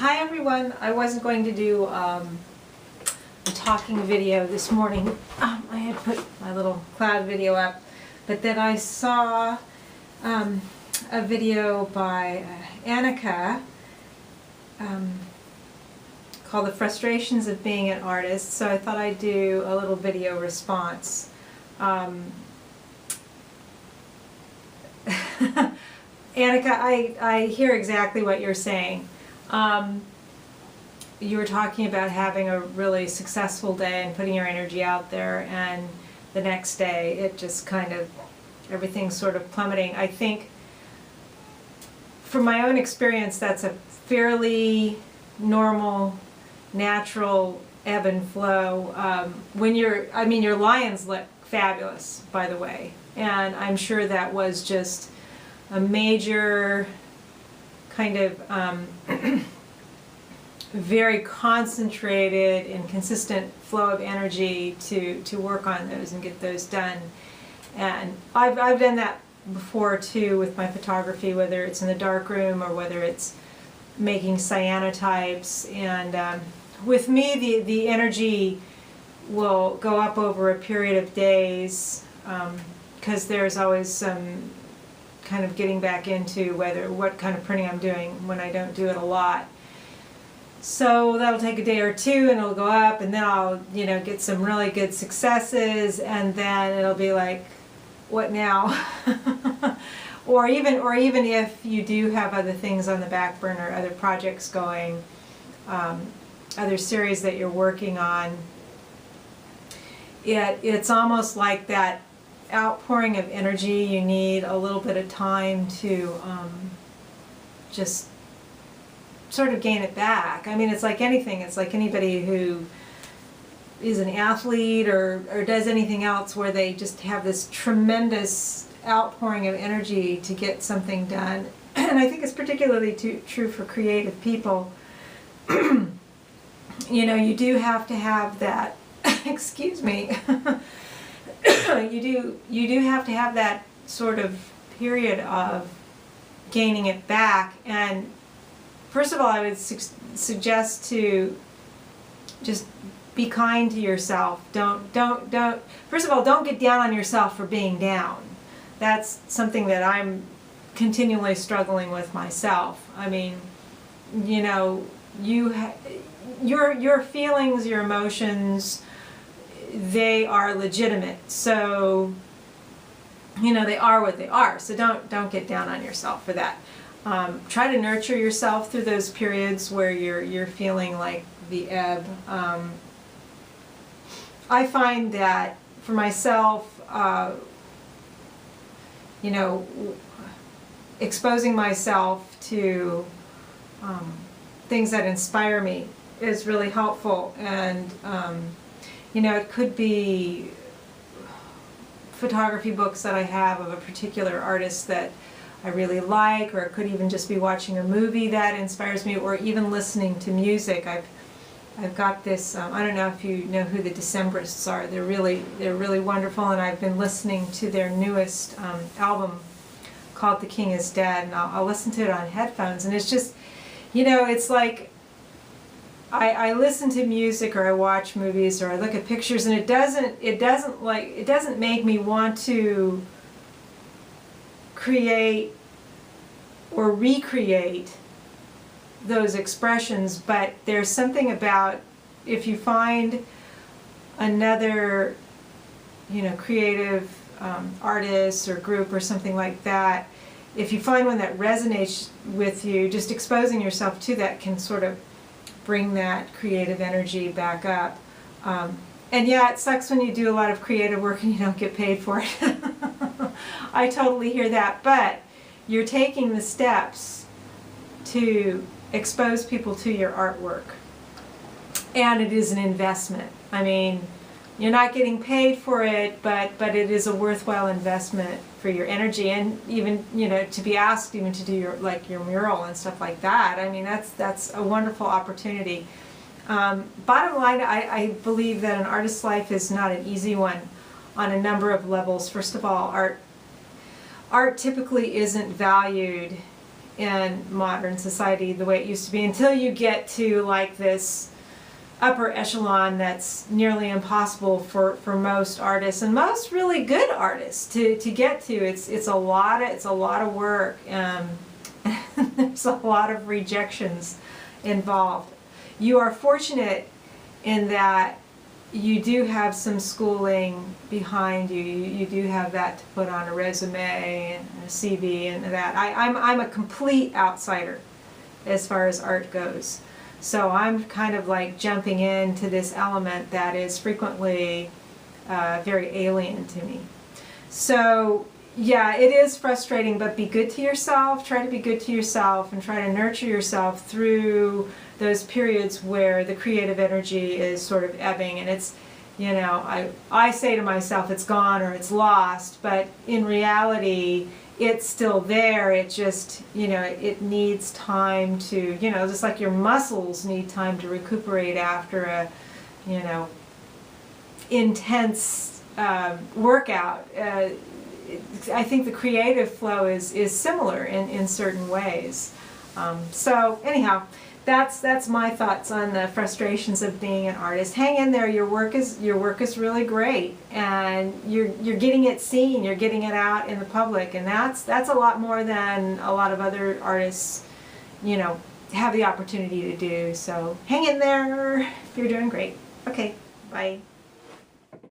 Hi everyone. I wasn't going to do a talking video this morning. I had put my little cloud video up, but then I saw a video by Annika called The Frustrations of Being an Artist, so I thought I'd do a little video response. Annika, I hear exactly what you're saying. You were talking about having a really successful day and putting your energy out there, and the next day it just kind of, everything's sort of plummeting. I think from my own experience that's a fairly normal, natural ebb and flow. When your lions look fabulous, by the way, and I'm sure that was just a major kind of very concentrated and consistent flow of energy to work on those and get those done. And I've done that before too with my photography, whether it's in the darkroom or whether it's making cyanotypes. And with me, the energy will go up over a period of days, because there's always some kind of getting back into what kind of printing I'm doing when I don't do it a lot. So that'll take a day or two and it'll go up, and then I'll get some really good successes, and then it'll be like, what now? or even if you do have other things on the back burner, other projects going, other series that you're working on, it's almost like that outpouring of energy. You need a little bit of time to just sort of gain it back. I mean, it's like anything. It's like anybody who is an athlete or does anything else where they just have this tremendous outpouring of energy to get something done. And I think it's particularly true for creative people. You do have to have that, excuse me, you do have to have that sort of period of gaining it back. And first of all, I would suggest to just be kind to yourself. First of all, don't get down on yourself for being down. That's something that I'm continually struggling with myself. I mean, your feelings, your emotions, they are legitimate. So, they are what they are. So don't get down on yourself for that. Try to nurture yourself through those periods where you're feeling like the ebb. I find that for myself, exposing myself to things that inspire me is really helpful. And it could be photography books that I have of a particular artist that I really like, or it could even just be watching a movie that inspires me, or even listening to music. I've got this, I don't know if you know who the Decemberists are. They're really wonderful, and I've been listening to their newest album called The King is Dead, and I'll listen to it on headphones, and it's just, it's like I listen to music or I watch movies or I look at pictures, and it doesn't make me want to create or recreate those expressions. But there's something about, if you find another creative artist or group or something like that, if you find one that resonates with you, just exposing yourself to that can sort of bring that creative energy back up. And yeah, it sucks when you do a lot of creative work and you don't get paid for it. I totally hear that, but you're taking the steps to expose people to your artwork, and it is an investment. I mean, you're not getting paid for it, but it is a worthwhile investment for your energy, and even to be asked even to do your mural and stuff like that. I mean, that's a wonderful opportunity. Bottom line, I believe that an artist's life is not an easy one on a number of levels. First of all, art typically isn't valued in modern society the way it used to be, until you get to like this upper echelon that's nearly impossible for most artists, and most really good artists to get to. It's a lot of work, there's a lot of rejections involved. You are fortunate in that you do have some schooling behind you. You do have that to put on a resume and a CV and that. I'm a complete outsider as far as art goes. So I'm kind of like jumping into this element that is frequently very alien to me. So yeah, it is frustrating, but be good to yourself. Try to be good to yourself and try to nurture yourself through those periods where the creative energy is sort of ebbing, and it's, you know, I say to myself it's gone or it's lost, but in reality it's still there. It just, you know, it needs time to, you know, just like your muscles need time to recuperate after a, you know, intense workout. I think the creative flow is similar in certain ways. So anyhow, that's my thoughts on the frustrations of being an artist. Hang in there. Your work is really great, and you're getting it seen. You're getting it out in the public, and that's a lot more than a lot of other artists, you know, have the opportunity to do. So hang in there. You're doing great. Okay, bye.